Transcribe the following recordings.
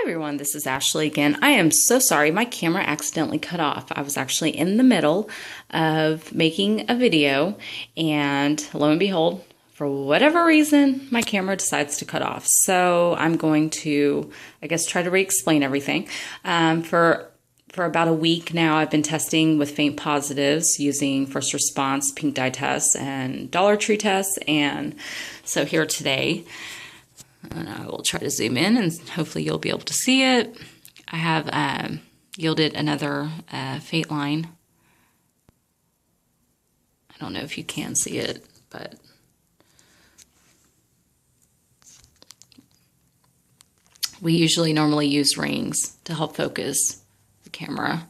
everyone, this is Ashley again. I am so sorry, my camera accidentally cut off. I was actually in the middle of making a video, and lo and behold, for whatever reason, my camera decides to cut off. So I'm going to, I guess, try to re-explain everything. For about a week now, I've been testing with faint positives using First Response, Pink Dye tests, and Dollar Tree tests. And so here today, and I will try to zoom in and hopefully you'll be able to see it. I have yielded another faint line. I don't know if you can see it, but we usually normally use rings to help focus the camera.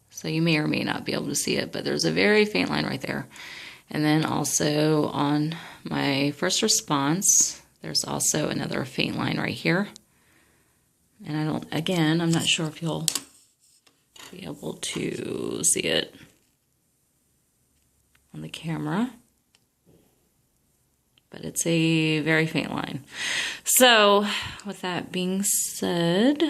So you may or may not be able to see it, but there's a very faint line right there. And then also on my First Response, there's also another faint line right here. And I'm not sure if you'll be able to see it on the camera, but it's a very faint line. So with that being said,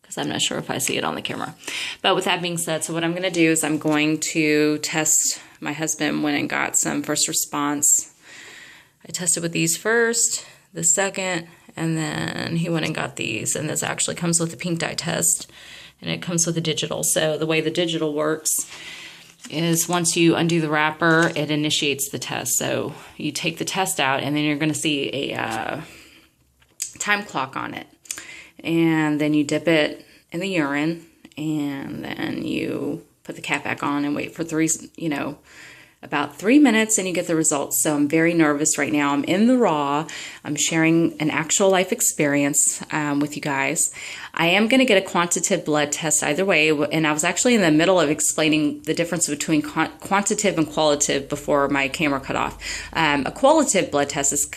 because I'm not sure if I see it on the camera, but with that being said, so what I'm going to do is I'm going to test. My husband went and got some First Response. I tested with these first, the second, and then he went and got these. And this actually comes with the Pink Dye test, and it comes with the digital. So the way the digital works is once you undo the wrapper, it initiates the test. So you take the test out, and then you're going to see a time clock on it. And then you dip it in the urine, and then you put the cap back on and wait for about 3 minutes, and you get the results. So I'm very nervous right now. I'm in the raw. I'm sharing an actual life experience with you guys. I am going to get a quantitative blood test either way, and I was actually in the middle of explaining the difference between quantitative and qualitative before my camera cut off. A qualitative blood test is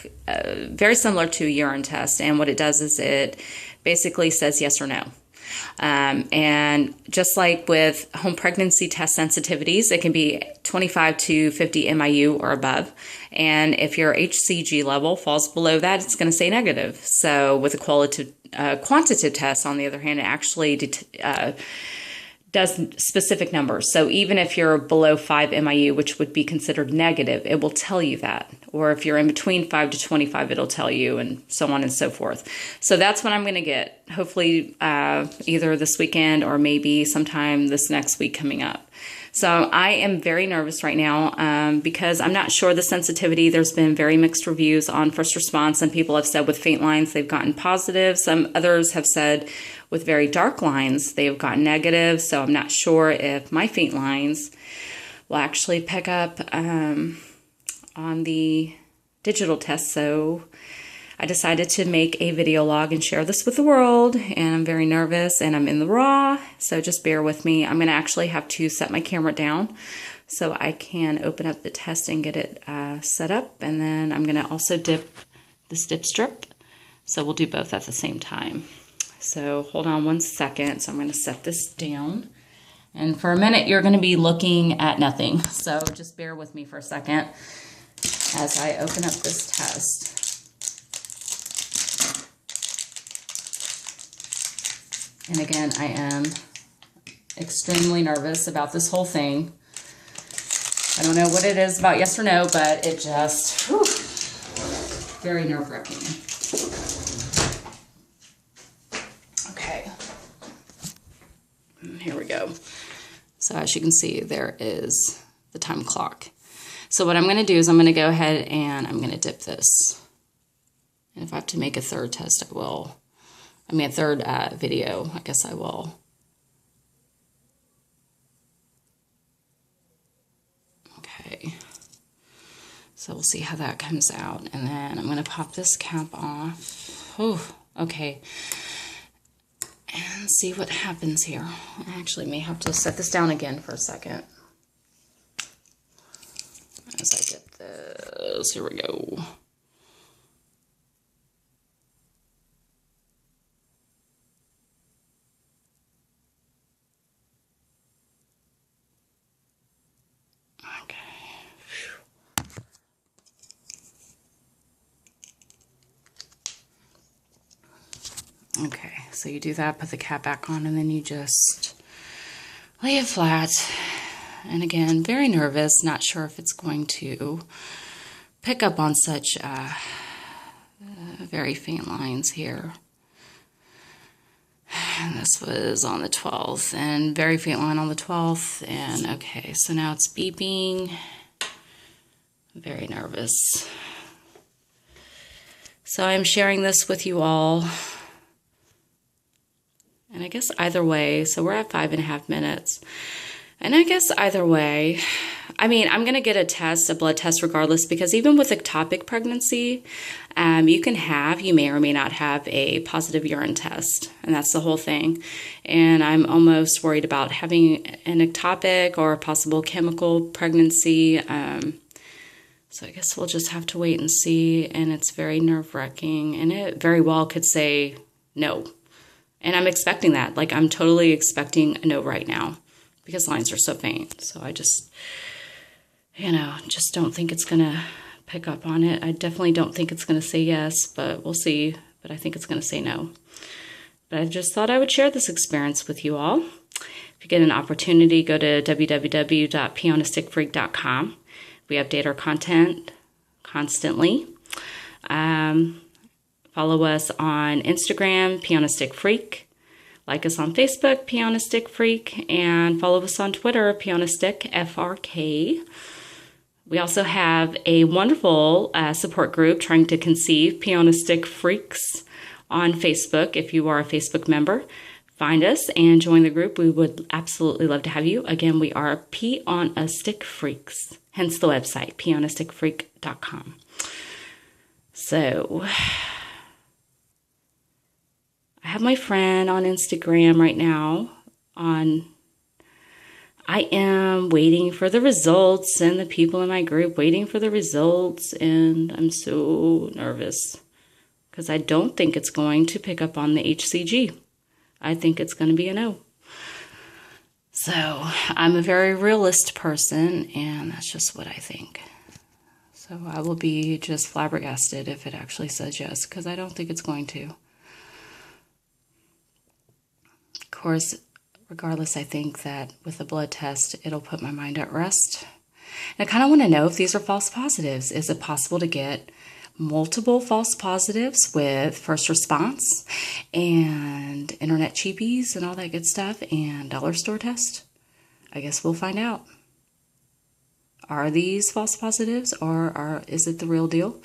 very similar to a urine test, and what it does is it basically says yes or no. And just like with home pregnancy test sensitivities, it can be 25 to 50 MIU or above. And if your HCG level falls below that, it's going to say negative. So with a quantitative test, on the other hand, it actually does specific numbers. So even if you're below 5 MIU, which would be considered negative, it will tell you that. Or if you're in between 5 to 25, it'll tell you, and so on and so forth. So that's what I'm going to get, hopefully either this weekend or maybe sometime this next week coming up. So I am very nervous right now because I'm not sure the sensitivity. There's been very mixed reviews on First Response. Some people have said with faint lines they've gotten positive. Some others have said with very dark lines they've gotten negative. So I'm not sure if my faint lines will actually pick up on the digital test. So I decided to make a video log and share this with the world, and I'm very nervous and I'm in the raw, so just bear with me. I'm going to actually have to set my camera down so I can open up the test and get it set up, and then I'm going to also dip this dip strip, so we'll do both at the same time. So hold on 1 second. So I'm going to set this down, and for a minute you're going to be looking at nothing, so just bear with me for a second as I open up this test. And again, I am extremely nervous about this whole thing. I don't know what it is about yes or no, but it just, very nerve-wracking. Okay. Here we go. So as you can see, there is the time clock. So what I'm going to do is I'm going to go ahead and I'm going to dip this. And if I have to make a third test, I will. I mean, a third video, I guess I will. Okay. So we'll see how that comes out. And then I'm going to pop this cap off. Oh, okay. And see what happens here. I actually may have to set this down again for a second. As I get this, here we go. Okay, so you do that, put the cap back on, and then you just lay it flat. And again, very nervous, not sure if it's going to pick up on such very faint lines here. And this was on the 12th, and very faint line on the 12th. And okay, so now it's beeping. Very nervous. So I'm sharing this with you all. And I guess either way, so we're at 5.5 minutes. And I guess either way, I mean, I'm going to get a blood test regardless, because even with ectopic pregnancy, you may or may not have a positive urine test. And that's the whole thing. And I'm almost worried about having an ectopic or a possible chemical pregnancy. So I guess we'll just have to wait and see. And it's very nerve-wracking. And it very well could say no. And I'm expecting that. Like, I'm totally expecting a no right now, because lines are so faint. So I just, just don't think it's going to pick up on it. I definitely don't think it's going to say yes, but we'll see. But I think it's going to say no. But I just thought I would share this experience with you all. If you get an opportunity, go to www.peeonasticfreak.com. We update our content constantly. Follow us on Instagram, Pee on a Stick Freak. Like us on Facebook, Pee on a Stick Freak. And follow us on Twitter, Pee on a Stick FRK. We also have a wonderful support group trying to conceive, Pee on a Stick Freaks, on Facebook. If you are a Facebook member, find us and join the group. We would absolutely love to have you. Again, we are Pee on a Stick Freaks, hence the website, peeonasticfreak.com. So I have my friend on Instagram right now I am waiting for the results, and the people in my group waiting for the results, and I'm so nervous because I don't think it's going to pick up on the HCG. I think it's going to be a no. So I'm a very realist person, and that's just what I think. So I will be just flabbergasted if it actually says yes, because I don't think it's going to. Of course, regardless, I think that with a blood test, it'll put my mind at rest. And I kind of want to know if these are false positives. Is it possible to get multiple false positives with first response and internet cheapies and all that good stuff and dollar store test? I guess we'll find out. Are these false positives, or is it the real deal?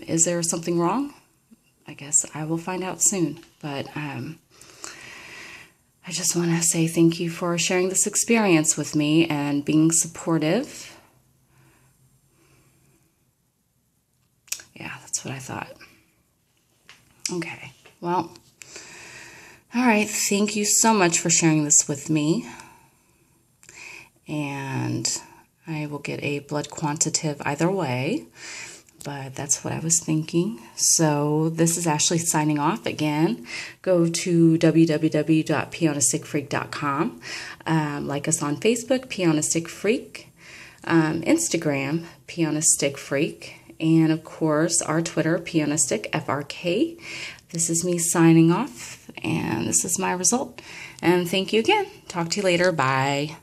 Is there something wrong? I guess I will find out soon. But I just want to say thank you for sharing this experience with me and being supportive. Yeah, that's what I thought. Okay, well, all right. Thank you so much for sharing this with me. And I will get a blood quantitative either way, but that's what I was thinking. So this is Ashley signing off again. Go to www.peeonasticfreak.com. Like us on Facebook, Pee on a Stick Freak. Instagram, Pee on a Stick Freak. And of course, our Twitter, Pee on a Stick FRK. This is me signing off, and this is my result. And thank you again. Talk to you later. Bye.